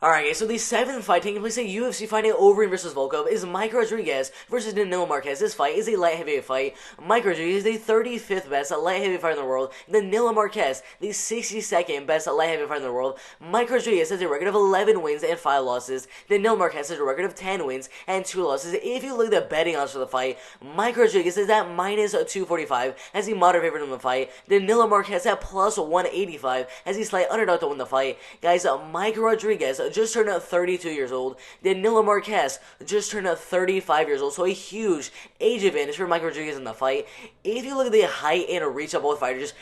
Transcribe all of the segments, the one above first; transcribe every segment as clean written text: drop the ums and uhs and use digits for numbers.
Alright guys, so the 7th fight taking place at UFC Fighting Overeem vs Volkov is Mike Rodriguez versus Danilo Marques. This fight is a light heavyweight fight. Mike Rodriguez is the 35th best light heavyweight fighter in the world. Danilo Marques, the 62nd best light heavyweight fighter in the world. Mike Rodriguez has a record of 11 wins and 5 losses. Danilo Marques has a record of 10 wins and 2 losses. If you look at the betting odds for the fight, Mike Rodriguez is at minus 245 as the moderate favorite in the fight. Danilo Marques at plus 185 as the slight underdog to win the fight. Guys, Mike Rodriguez just turned 32 years old. Danilo Marques just turned 35 years old, so a huge age advantage for Mike Rodriguez in the fight. If you look at the height and reach of both fighters,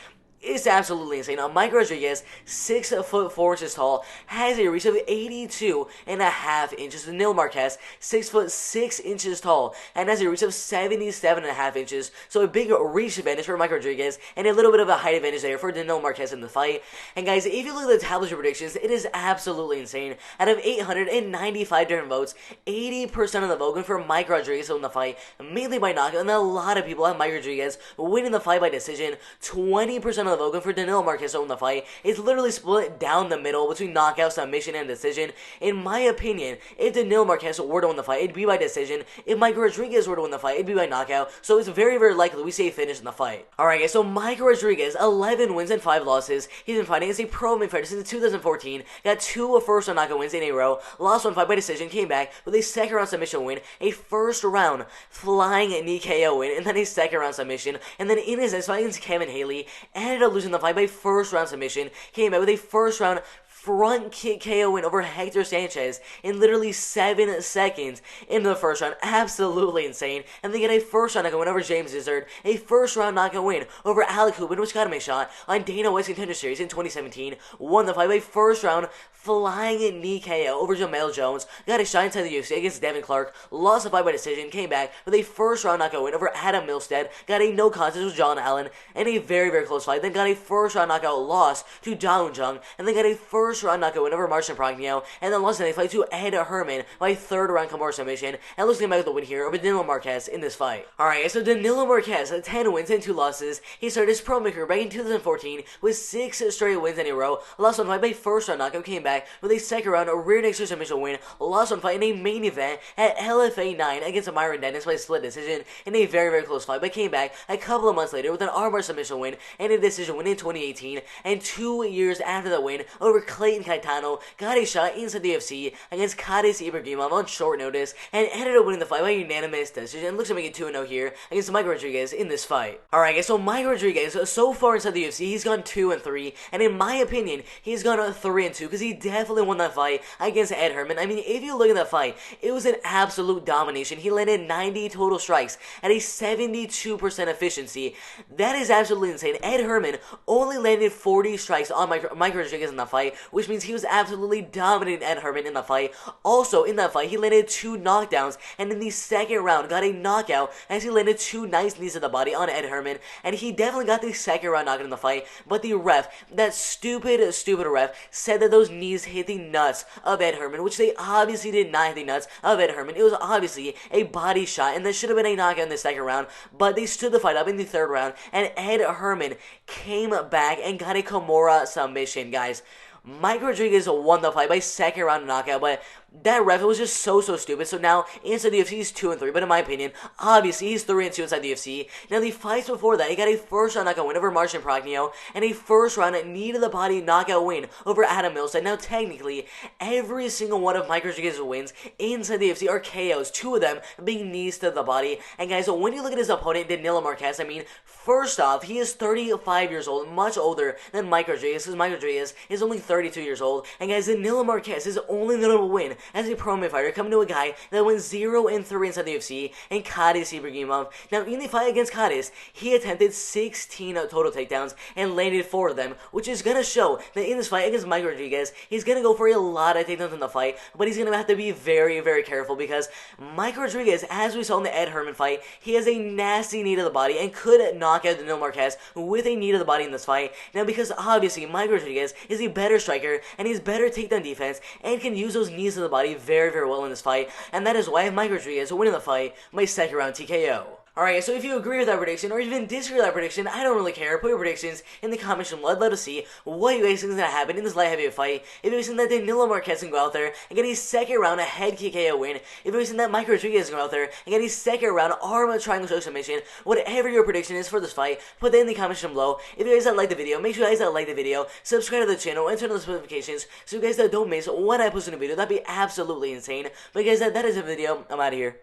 it's absolutely insane. Mike Rodriguez, 6'4" tall, has a reach of 82.5 inches. Danilo Marques, 6'6" tall, and has a reach of 77.5 inches. So a big reach advantage for Mike Rodriguez, and a little bit of a height advantage there for Danilo Marques in the fight. And guys, if you look at the tabloid predictions, it is absolutely insane. Out of 895 different votes, 80% of the vote going for Mike Rodriguez to win the fight, mainly by knockout, and a lot of people have Mike Rodriguez winning the fight by decision. 20% of the vote going for Danilo Marques to win the fight. It's literally split down the middle between knockout, submission, and decision. In my opinion, if Danilo Marques were to win the fight, it'd be by decision. If Mike Rodriguez were to win the fight, it'd be by knockout. So it's very, very likely we see a finish in the fight. Alright guys, so Mike Rodriguez, 11 wins and 5 losses. He's been fighting as a pro MMA fighter since 2014. Got 2 first-round knockout wins in a row. Lost one fight by decision, came back with a second-round submission win, a first-round flying knee KO win, and then a second-round submission. And then in his next fight against Kevin Haley, ended up losing the fight by first round submission. Came out with a first round front kick KO win over Hector Sanchez in literally 7 seconds into the first round. Absolutely insane. And they get a first round knockout win over James Izzard, a first round knockout win over Alec Hubin, which got him a shot on Dana White's Contender Series in 2017. Won the fight by first round flying knee KO over Jamel Jones. Got a shot inside the UFC against Devin Clark. Lost the fight by decision. Came back with a first round knockout win over Adam Milstead. Got a no contest with John Allen and a very, very close fight. Then got a first round knockout loss to Dong Jung. And then got a first round knockout win over Marcin Progno. And then lost in a fight to Ed Herman by third round Kimura submission. And looks to come back with the win here over Danilo Marques in this fight. Alright, so Danilo Marques, 10 wins and 2 losses. He started his pro career back in 2014 with 6 straight wins in a row. Lost one fight by first round knockout. Came back with a second round rear naked submission win. Lost one fight in a main event at LFA 9 against Myron Dennis by split decision in a very, very close fight, but came back a couple of months later with an armbar submission win and a decision win in 2018. And 2 years after the win over Clayton Caetano, got a shot inside the UFC against Kadis Ibrahimov on short notice and ended up winning the fight by unanimous decision. And looks to make it 2-0 here against Mike Rodriguez in this fight. Alright guys, so Mike Rodriguez, so far inside the UFC, he's gone 2-3, and in my opinion, he's gone 3-2 because he definitely won that fight against Ed Herman. I mean, if you look at that fight, it was an absolute domination. He landed 90 total strikes at a 72% efficiency. That is absolutely insane. Ed Herman only landed 40 strikes on Mike Rodriguez in that fight, which means he was absolutely dominating Ed Herman in that fight. Also, in that fight, he landed 2 knockdowns, and in the second round, got a knockout as he landed 2 nice knees to the body on Ed Herman, and he definitely got the second round knockout in the fight, but the ref, that stupid ref, said that those knees hit the nuts of Ed Herman, which they obviously did not hit the nuts of Ed Herman. It was obviously a body shot, and there should have been a knockout in the second round, but they stood the fight up in the third round, and Ed Herman came back and got a Kimura submission, guys. Mike Rodriguez won the fight by second round knockout, but that ref was just so stupid. So now inside the UFC he's 2-3, but in my opinion, obviously he's 3-2 inside the UFC. Now the fights before that, he got a first round knockout win over Marcin Progno and a first round knee to the body knockout win over Adam Milstead. Now technically, every single one of Mike Rodriguez's wins inside the UFC are KOs, 2 of them being knees to the body. And guys, so when you look at his opponent, Danilo Marques, I mean, first off, he is 35 years old, much older than Mike Rodriguez, because Mike Rodriguez is only 32 years old. And guys, Danilo Marques is only notable win as a pro MMA fighter coming to a guy that went 0-3 inside the UFC and Kadis Ibrahimov. Now in the fight against Kadis, he attempted 16 total takedowns and landed 4 of them, which is gonna show that in this fight against Mike Rodriguez, he's gonna go for a lot of takedowns in the fight, but he's gonna have to be very, very careful because Mike Rodriguez, as we saw in the Ed Herman fight, he has a nasty knee to the body and could knock out Danilo Marques with a knee to the body in this fight. Now because obviously Mike Rodriguez is a better striker and he's better takedown defense and can use those knees to the body very, very well in this fight, and that is why Mike Rodriguez winning the fight by second round TKO. Alright, so if you agree with that prediction, or even disagree with that prediction, I don't really care. Put your predictions in the comments below. Let us see what you guys think is going to happen in this light heavyweight fight. If you guys think that Danilo Marques can go out there and get a second round a head kick KO win. If you guys think that Mike Rodriguez can go out there and get a second round arm triangle choke submission. Whatever your prediction is for this fight, put that in the comments below. If you guys like the video, make sure you guys like the video, subscribe to the channel, and turn on the notifications so you guys don't miss when I post a new video. That'd be absolutely insane. But guys, that is the video. I'm out of here.